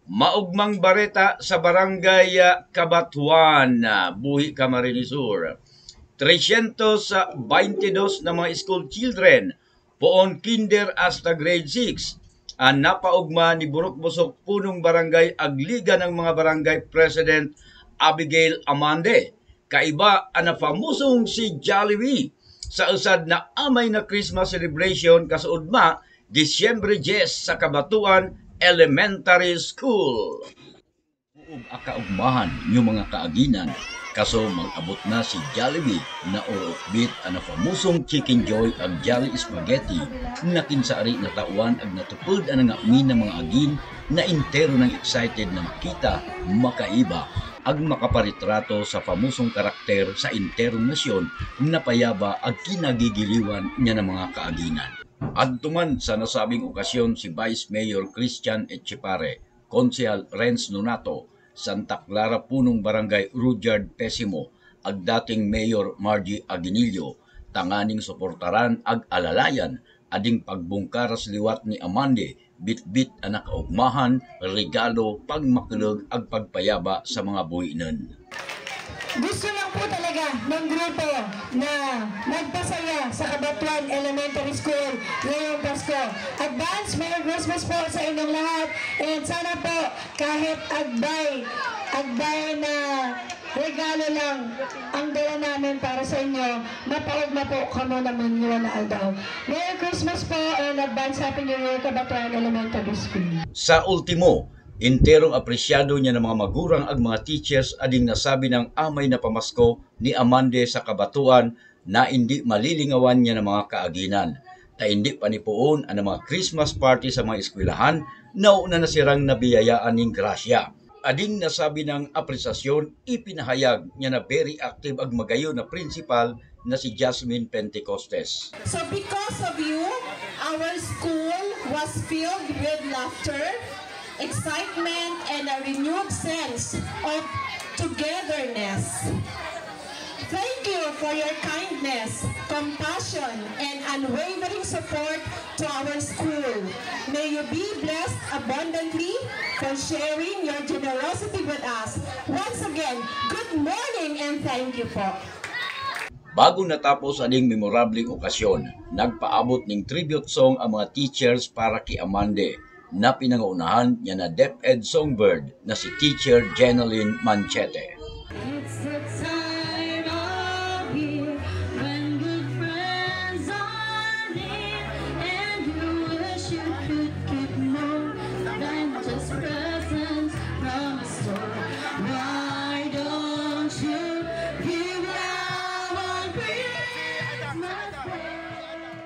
Maugmang bareta sa barangay Kabatuan, Buhi, Camarines Sur. 322 na mga school children poon kinder hasta grade 6 ang napaugma ni Burok-Busok punong barangay agliga ng mga barangay President Abigail Amande. Kaiba ang napamusong si Jollibee sa usad na amay na Christmas celebration kasuudma Disyembre 10 sa Kabatuan Elementary School. Uog akaugmahan yung mga kaaginan kaso mag-abot na si Jollibee na orokbit ang napamusong Chicken Joy ag Jolly Spaghetti na kinsaari na tauan ag natupod ang ngami ng mga agin na intero ng excited na makita, makaiba ag makaparitrato sa pamusong karakter sa interong nasyon na payaba ag kinagigiliwan niya ng mga kaaginan. Adtuman sa nasabing okasyon si Vice Mayor Christian Etchepare, Konsehal Renz Nonato, Santa Clara punong barangay Rudyard Pesimo, ag dating Mayor Margie Aguinillo, tanganing suportaran ag alalayan, ading pagbungkaras liwat ni Amande, bit-bit ang nakaugmahan, regalo, pagmakulog ag pagpayaba sa mga buhinan. Gusto lang po talaga ng grupo na magpasaya sa Kabatuan Elementary School ngayong Pasko. Advance Merry Christmas po sa inyong lahat, and sana po kahit agbay na regalo lang ang dala namin para sa inyo, mapaugma po kamo naman yun na aldaw. Merry Christmas po and advance Happy New Year Kabatuan Elementary School. Sa ultimo, interong apresyado niya ng mga magurang ag mga teachers ading nasabi ng amay na pamasko ni Amande sa Kabatuan na hindi malilingawan niya ng mga kaaginan. Ta hindi panipuon ang mga Christmas party sa mga eskwelahan na una nasirang nabiyayaan ng grasya. Ading nasabi ng apresasyon, ipinahayag niya na very active ag magayo na principal na si Jasmine Pentecostes. So because of you, our school was filled with laughter, excitement, and a renewed sense of togetherness. Thank you for your kindness, compassion, and unwavering support to our school. May you be blessed abundantly for sharing your generosity with us. Once again, good morning and thank you po. Bago natapos aning memorableng okasyon, nagpaabot ng tribute song ang mga teachers para kay Amande na pinangunahan niya na DepEd Songbird na si Teacher Jeneline Manchete. It's the time of year when good friends are near, and you wish you could get more than just presents from a store. Why don't you give out one Christmas day?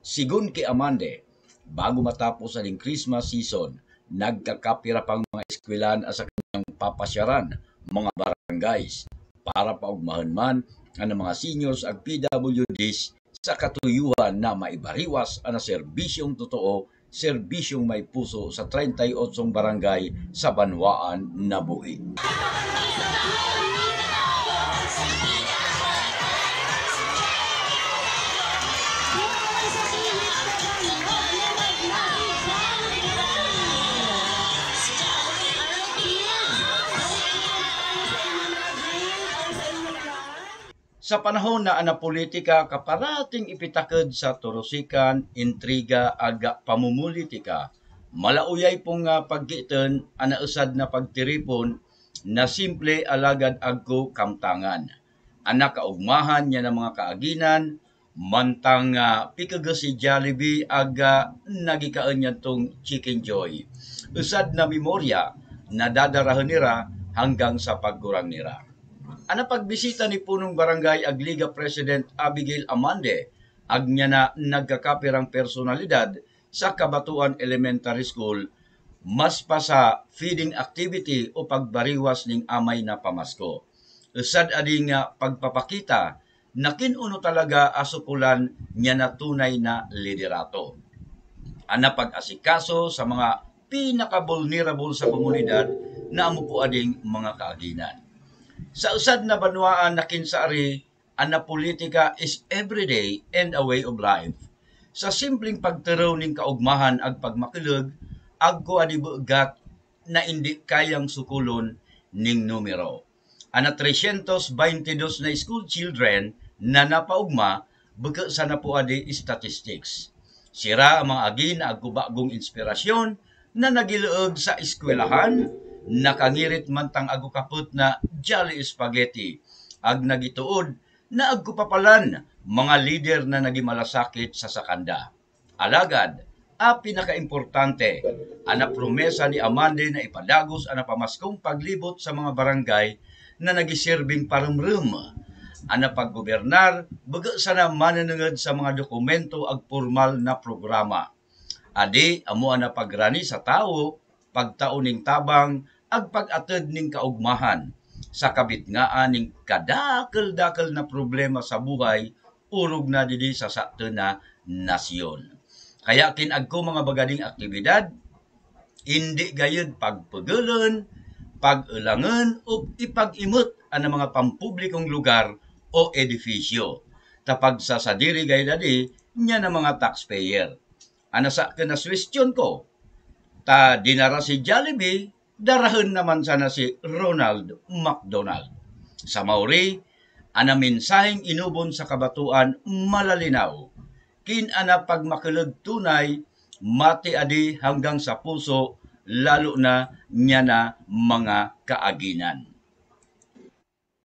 Sigun kay Amande, bago matapos ang Christmas season, nagkakapira pang mga eskwelahan sa kanyang papasyaran, mga barangays, para paugmahan man ang mga seniors ag PWDs sa katuyuhan na maibariwas ang serbisyong totoo, serbisyong may puso sa 38 barangay sa Banwaan na Buhi. Sa panahon na ang politika kaparating ipitakod sa turusikan, intriga, aga pamumulitika, malauyay pong pagkitan ang nausad na pagtiripon na simple alagad agko kamtangan. Ang nakaugmahan niya ng mga kaaginan, mantang pikaga si Jollibee aga nagikaan niya tong Chicken Joy. Usad na memorya na dadarahan nira hanggang sa pagkurang nira. Ang pagbisita ni punong barangay Agliga President Abigail Amande, ag niya na nagkakapirang personalidad sa Kabatuan Elementary School, mas pa sa feeding activity o pagbariwas ning amay na pamasko. Usad ading pagpapakita na kinuno talaga asukulan niya na tunay na liderato. Ang pag-asikaso sa mga pinaka-vulnerable sa komunidad na amo po ading mga kaaginan. Sa usad na banwaan na kinsaari, ang politika is everyday and a way of life. Sa simpleng pagtiraw ning kaugmahan ag pagmakilog, agko adibugat na hindi kayang sukulon ning numero. Ana 322 na school children na napaugma buka sa napuadi statistics. Sira ang mga agi na agubagong inspirasyon na nagiluog sa eskwelahan, nakangirit man tang agukaput na Jolly Spaghetti, ag nagituod na agkupapalan mga leader na nagimalasakit sa sakanda. Alagad, pinakaimportante, ana promesa ni Amande na ipadagos ana pamaskong paglibot sa mga barangay na nagiserbing parumrum. Ana paggobernar, baga sana mananungod sa mga dokumento ag formal na programa. Adi, amo ana pagrani sa tao, pagtaon ning tabang, ag pag-atid ning kaugmahan, sa kabitngaan ning kadakal-dakal na problema sa buhay, urog na didi sa sakto na nasyon. Kaya kinagko mga bagading aktibidad, hindi gayud pagpagulon, pag-ulangan o ipag-imot ang mga pampublikong lugar o edifisyo. Tapag sa sadiri gayud adi, niya na mga taxpayer. Ana sa kinaswestyon ko, ta dinara si Jollibee, darahan naman sana si Ronald McDonald. Sa Mauri, ana mensaheng inubon sa kabatuan malalinaw. Kin-ana pagmakilig tunay, mati adi hanggang sa puso, lalo na niya na mga kaaginan.